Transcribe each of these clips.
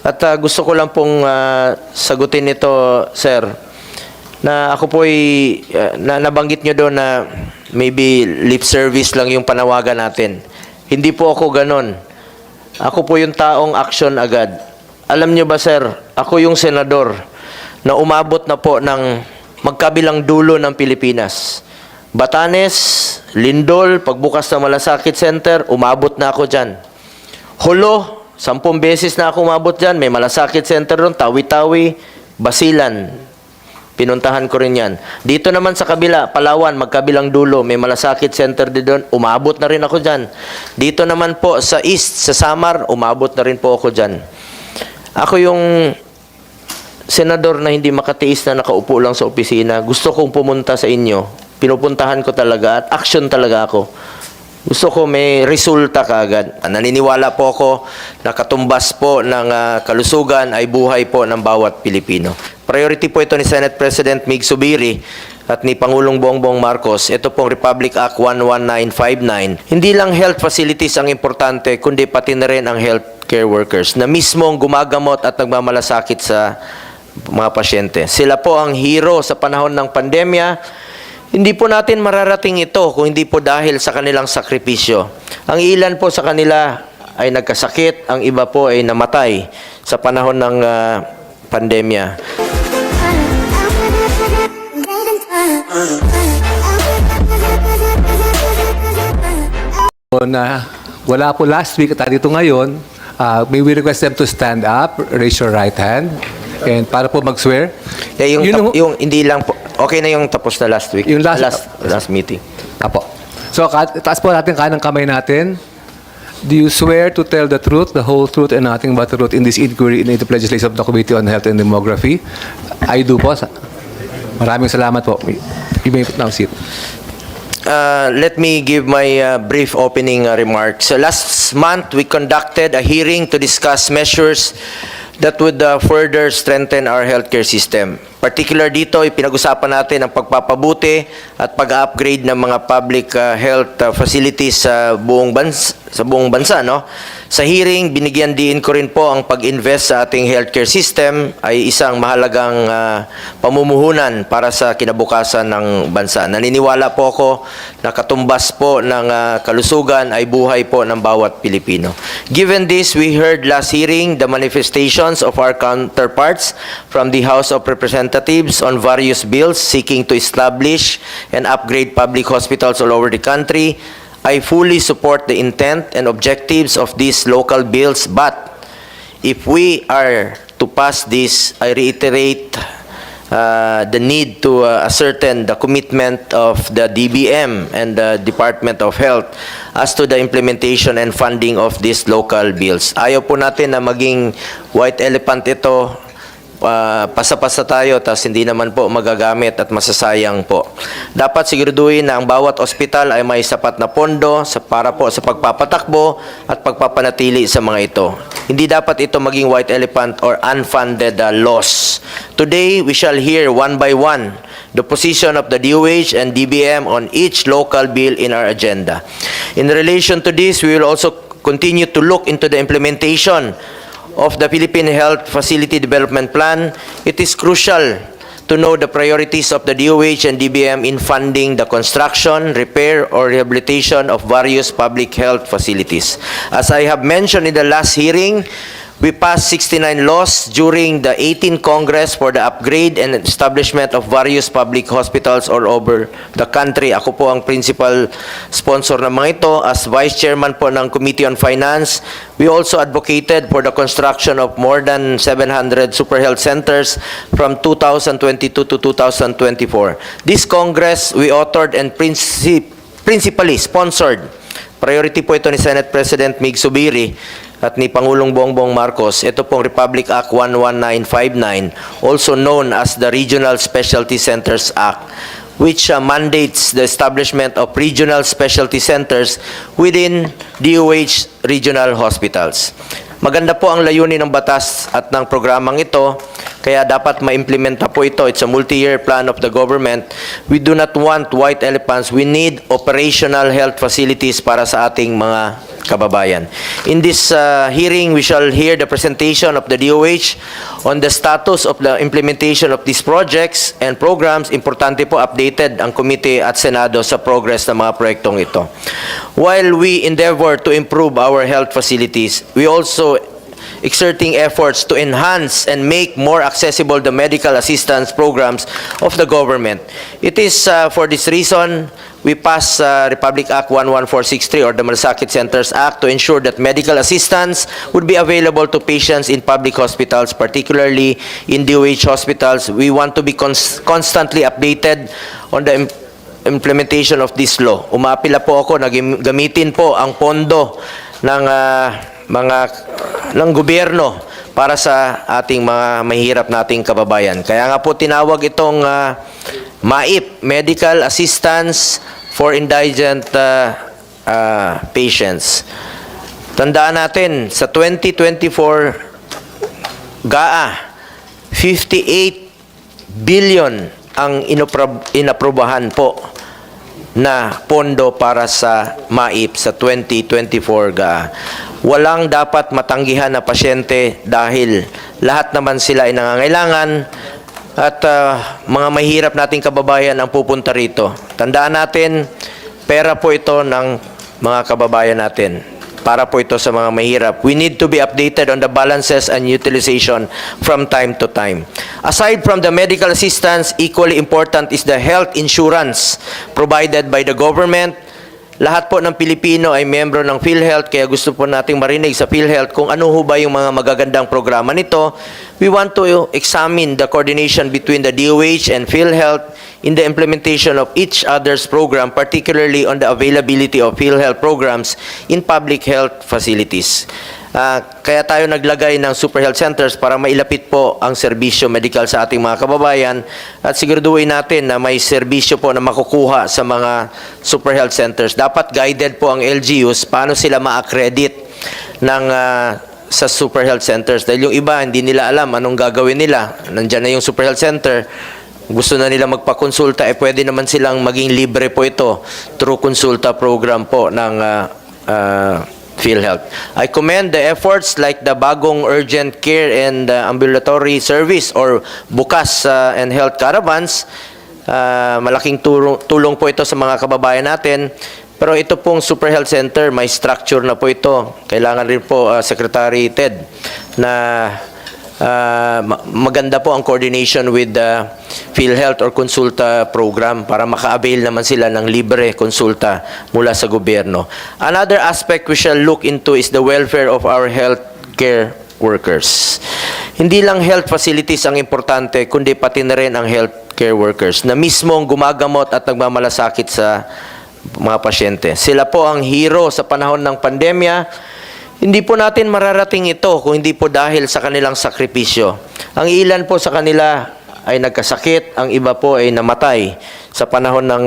At gusto ko lang pong sagutin ito, sir, na ako po'y nabanggit nyo doon na maybe lip service lang yung panawagan natin. Hindi po ako ganon. Ako po yung taong action agad. Alam nyo ba, sir, ako yung senador na umabot na po ng magkabilang dulo ng Pilipinas. Batanes, Lindol, pagbukas ng Malasakit Center, umabot na ako dyan. Hulo, 10 beses na ako umabot dyan. May Malasakit Center doon, Tawi-Tawi, Basilan. Pinuntahan ko rin yan. Dito naman sa kabila, Palawan, magkabilang dulo, may Malasakit Center din doon, umabot na rin ako dyan. Dito naman po sa East, sa Samar, umabot na rin po ako dyan. Ako yung senador na hindi makatiis na nakaupo lang sa opisina. Gusto kong pumunta sa inyo. Pinupuntahan ko talaga at action talaga ako. Gusto ko may resulta kaagad. Naniniwala po ako na katumbas po ng kalusugan ay buhay po ng bawat Pilipino. Priority po ito ni Senate President Mig Zubiri at ni Pangulong Bongbong Marcos. Ito pong Republic Act 11959. Hindi lang health facilities ang importante, kundi pati na rin ang healthcare workers na mismong gumagamot at nagmamalasakit sa mga pasyente. Sila po ang hero sa panahon ng pandemya. Hindi po natin mararating ito kung hindi po dahil sa kanilang sakripisyo. Ang ilan po sa kanila ay nagkasakit, ang iba po ay namatay sa panahon ng pandemya. Na wala po last week at dito ngayon, may we request them to stand up, raise your right hand, and para po mag-swear. Yeah, yung hindi lang po, okay na yung tapos na last week, Yung last meeting. Apo. So, taas po natin kanang kamay natin. Do you swear to tell the truth, the whole truth, and nothing but the truth in this inquiry in the legislation of the Committee on Health and Demography? I do po. Maraming salamat po. You may now sit. Let me give my brief opening remarks. Last month, we conducted a hearing to discuss measures that would further strengthen our healthcare system. Particular dito, pinag-usapan natin ang pagpapabuti at pag-upgrade ng mga public health facilities sa buong bansa, no? Sa hearing, binigyan din ko rin po ang pag-invest sa ating healthcare system ay isang mahalagang pamumuhunan para sa kinabukasan ng bansa. Naniniwala po ako na katumbas po ng kalusugan ay buhay po ng bawat Pilipino. Given this, we heard last hearing the manifestations of our counterparts from the House of Representatives on various bills seeking to establish and upgrade public hospitals all over the country. I fully support the intent and objectives of these local bills, but if we are to pass this, I reiterate the need to ascertain the commitment of the DBM and the Department of Health as to the implementation and funding of these local bills. Ayaw po natin na maging white elephant ito, pasa-pasa tayo, tas hindi naman po magagamit at masasayang po. Dapat siguraduhin na ang bawat ospital ay may sapat na pondo para po sa pagpapatakbo at pagpapanatili sa mga ito. Hindi dapat ito maging white elephant or unfunded loss. Today, we shall hear one by one the position of the DOH and DBM on each local bill in our agenda. In relation to this, we will also continue to look into the implementation of the Philippine Health Facility Development Plan. It is crucial to know the priorities of the DOH and DBM in funding the construction, repair, or rehabilitation of various public health facilities. As I have mentioned in the last hearing, we passed 69 laws during the 18th Congress for the upgrade and establishment of various public hospitals all over the country. Ako po ang principal sponsor ng mga ito. As Vice Chairman po ng Committee on Finance, we also advocated for the construction of more than 700 super health centers from 2022 to 2024. This Congress, we authored and principally sponsored. Priority po ito ni Senate President Mig Zubiri at ni Pangulong Bongbong Marcos. Ito pong Republic Act 11959, also known as the Regional Specialty Centers Act, which mandates the establishment of regional specialty centers within DOH regional hospitals. Maganda po ang layunin ng batas at ng programang ito, kaya dapat ma-implementa po ito. It's a multi-year plan of the government. We do not want white elephants. We need operational health facilities para sa ating mga kababayan. In this hearing, we shall hear the presentation of the DOH on the status of the implementation of these projects and programs. Importante po, updated ang komite at Senado sa progress ng mga proyektong ito. While we endeavor to improve our health facilities, we also exerting efforts to enhance and make more accessible the medical assistance programs of the government. It is for this reason we passed Republic Act 11463 or the Malasakit Centers Act to ensure that medical assistance would be available to patients in public hospitals, particularly in DOH hospitals. We want to be constantly updated on the implementation of this law. Umapila po ako na gamitin po ang pondo ng ng gobyerno para sa ating mga mahirap nating kababayan. Kaya nga po tinawag itong MAIP, Medical Assistance for Indigent Patients. Tandaan natin, sa 2024 GAA, 58 billion ang inaprubahan po na pondo para sa MAIP sa 2024 GAA. Walang dapat matanggihan na pasyente dahil lahat naman sila ay nangangailangan at mga mahirap nating kababayan ang pupunta rito. Tandaan natin, pera po ito ng mga kababayan natin. Para po ito sa mga mahirap. We need to be updated on the balances and utilization from time to time. Aside from the medical assistance, equally important is the health insurance provided by the government. Lahat po ng Pilipino ay miyembro ng PhilHealth, kaya gusto po nating marinig sa PhilHealth kung ano ho ba yung mga magagandang programa nito. We want to examine the coordination between the DOH and PhilHealth in the implementation of each other's program, particularly on the availability of PhilHealth programs in public health facilities. Kaya tayo naglagay ng super health centers para mailapit po ang serbisyo medical sa ating mga kababayan at siguraduhin natin na may serbisyo po na makukuha sa mga super health centers. Dapat guided po ang LGUs paano sila ma-accredit ng sa super health centers dahil yung iba hindi nila alam anong gagawin nila. Nandiyan na yung super health center, gusto na nila magpakonsulta, pwede naman silang maging libre po ito through konsulta program po ng PhilHealth. I commend the efforts like the Bagong Urgent Care and Ambulatory Service or Bukas and Health Caravans. Malaking tulong po ito sa mga kababayan natin. Pero ito pong Super Health Center, may structure na po ito. Kailangan rin po, Secretary Ted, na maganda po ang coordination with the PhilHealth or konsulta program para maka-avail naman sila ng libre konsulta mula sa gobyerno. Another aspect we shall look into is the welfare of our healthcare workers. Hindi lang health facilities ang importante, kundi pati na rin ang healthcare workers na mismong gumagamot at nagmamalasakit sa mga pasyente. Sila po ang hero sa panahon ng pandemya. Hindi po natin mararating ito kung hindi po dahil sa kanilang sakripisyo. Ang ilan po sa kanila ay nagkasakit, ang iba po ay namatay sa panahon ng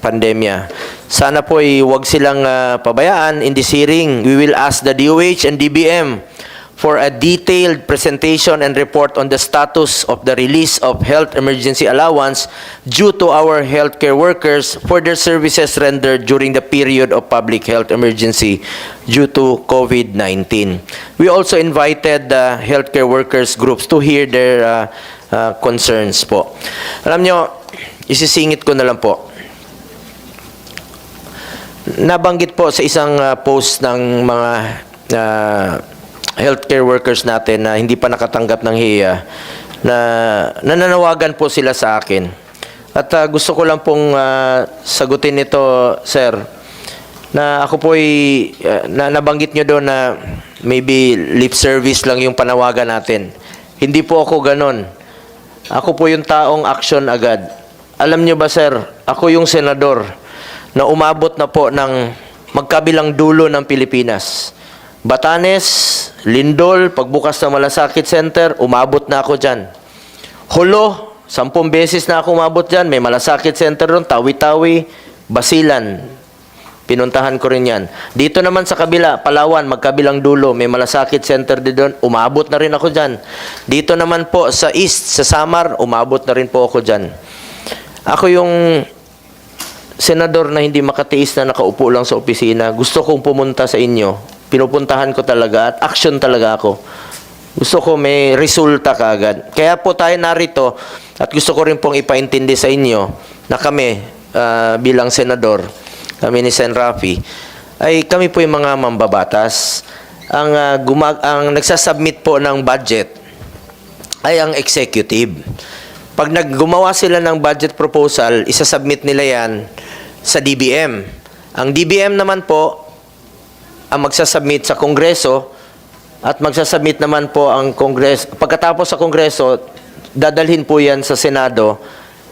pandemya. Sana po ay huwag silang pabayaan. In this hearing, we will ask the DOH and DBM for a detailed presentation and report on the status of the release of health emergency allowance due to our healthcare workers for their services rendered during the period of public health emergency due to COVID-19. We also invited the healthcare workers groups to hear their concerns po. Alam nyo, isisingit ko na lang po. Nabanggit po sa isang post ng mga healthcare workers natin na hindi pa nakatanggap ng HIA na nananawagan po sila sa akin. At gusto ko lang pong sagutin ito, sir, na ako po ay nabanggit nyo doon na maybe lip service lang yung panawagan natin. Hindi po ako ganon. Ako po yung taong action agad. Alam nyo ba, sir, ako yung senador na umabot na po ng magkabilang dulo ng Pilipinas. Batanes, Lindol, pagbukas ng Malasakit Center, umabot na ako dyan. Hulo, 10 beses na ako umabot dyan. May Malasakit Center doon, Tawi-Tawi, Basilan. Pinuntahan ko rin yan. Dito naman sa kabila, Palawan, magkabilang dulo, may malasakit center din doon. Umabot na rin ako dyan. Dito naman po sa East, sa Samar, umabot na rin po ako dyan. Ako yung senador na hindi makatiis na nakaupo lang sa opisina. Gusto kong pumunta sa inyo. Pinupuntahan ko talaga at action talaga ako. Gusto ko may resulta kaagad. Kaya po tayo narito at gusto ko rin pong ipaintindi sa inyo na kami bilang senador, kami ni Sen. Rafi, ay kami po yung mga mambabatas. Ang nagsasubmit po ng budget ay ang executive. Pag gumawa sila ng budget proposal, isasubmit nila yan sa DBM. Ang DBM naman po, ang magsasubmit sa Kongreso at magsasubmit naman po ang Kongreso. Pagkatapos sa Kongreso, dadalhin po yan sa Senado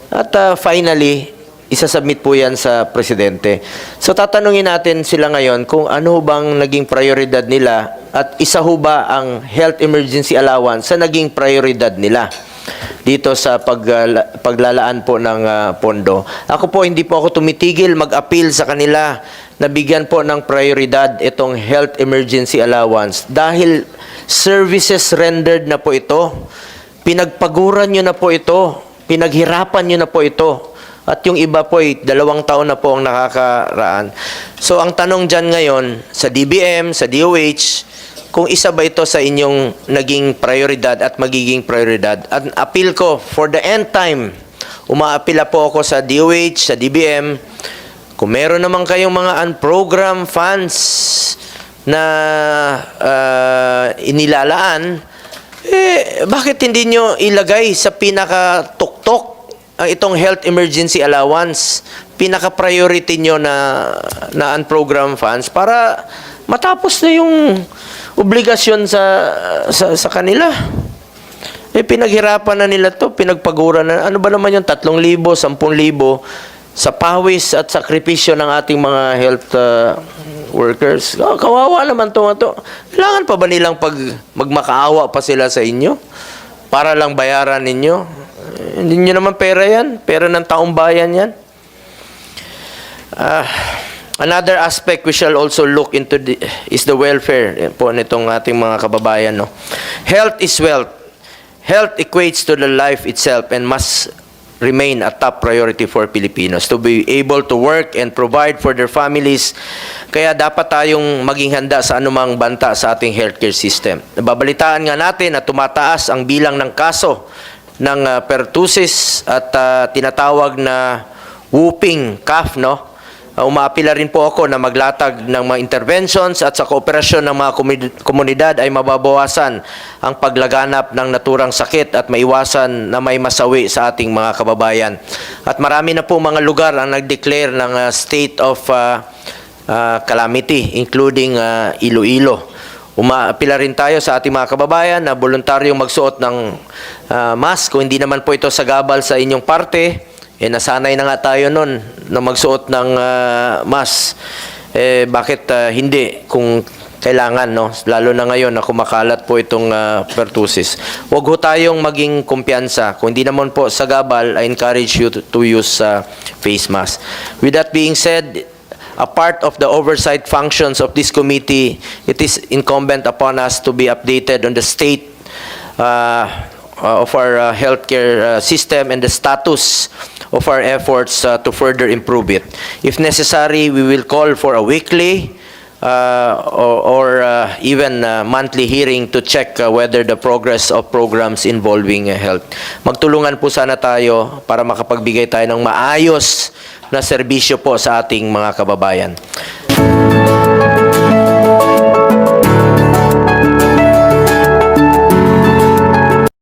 at finally, isasubmit po yan sa Presidente. So tatanungin natin sila ngayon kung ano bang naging prioridad nila at isa ho ba ang health emergency allowance sa naging prioridad nila dito sa paglalaan po ng pondo. Ako po, hindi po ako tumitigil mag-appeal sa kanila na bigyan po ng prioridad itong health emergency allowance dahil services rendered na po ito. Pinagpaguran nyo na po ito. Pinaghirapan nyo na po ito. At yung iba po ay 2 taon na po ang nakakaraan. So ang tanong dyan ngayon sa DBM, sa DOH, kung isa ba ito sa inyong naging prioridad at magiging prioridad. At appeal ko, for the end time, umaapila po ako sa DOH, sa DBM, kung meron naman kayong mga unprogrammed funds na inilalaan, bakit hindi nyo ilagay sa pinaka-tuktok ang itong health emergency allowance, pinaka-priority nyo na unprogrammed funds para matapos na yung obligasyon sa kanila. Pinaghirapan na nila to, pinagpaguran na. Ano ba naman yung 3,000, 10,000 sa pawis at sakripisyo ng ating mga health workers. Kawawa naman to. Kailangan pa ba nilang magmakaawa pa sila sa inyo para lang bayaran ninyo? Hindi nyo naman pera yan. Pera ng taong bayan yan. Another aspect we shall also look into is the welfare po nitong ating mga kababayan. No? Health is wealth. Health equates to the life itself and must remain a top priority for Filipinos to be able to work and provide for their families. Kaya dapat tayong maging handa sa anumang banta sa ating healthcare system. Nababalitaan nga natin na tumataas ang bilang ng kaso ng pertussis at tinatawag na whooping cough, no? Umaapila rin po ako na maglatag ng mga interventions at sa kooperasyon ng mga komunidad ay mababawasan ang paglaganap ng naturang sakit at maiwasan na may masawi sa ating mga kababayan. At marami na po mga lugar ang nag-declare ng state of calamity, including Iloilo. Umaapila rin tayo sa ating mga kababayan na voluntaryong magsuot ng mask. Kung hindi naman po ito sagabal sa inyong parte, nasanay na nga tayo nun na magsuot ng mask. Bakit hindi kung kailangan, no? Lalo na ngayon na kumakalat po itong pertussis. Huwag ho tayong maging kumpiyansa. Kung hindi naman po sagabal, I encourage you to use face mask. With that being said, a part of the oversight functions of this committee, it is incumbent upon us to be updated on the state of our healthcare system and the status of our efforts to further improve it. If necessary, we will call for a weekly or even monthly hearing to check whether the progress of programs involving health. Magtulungan po sana tayo para makapagbigay tayo ng maayos na serbisyo po sa ating mga kababayan.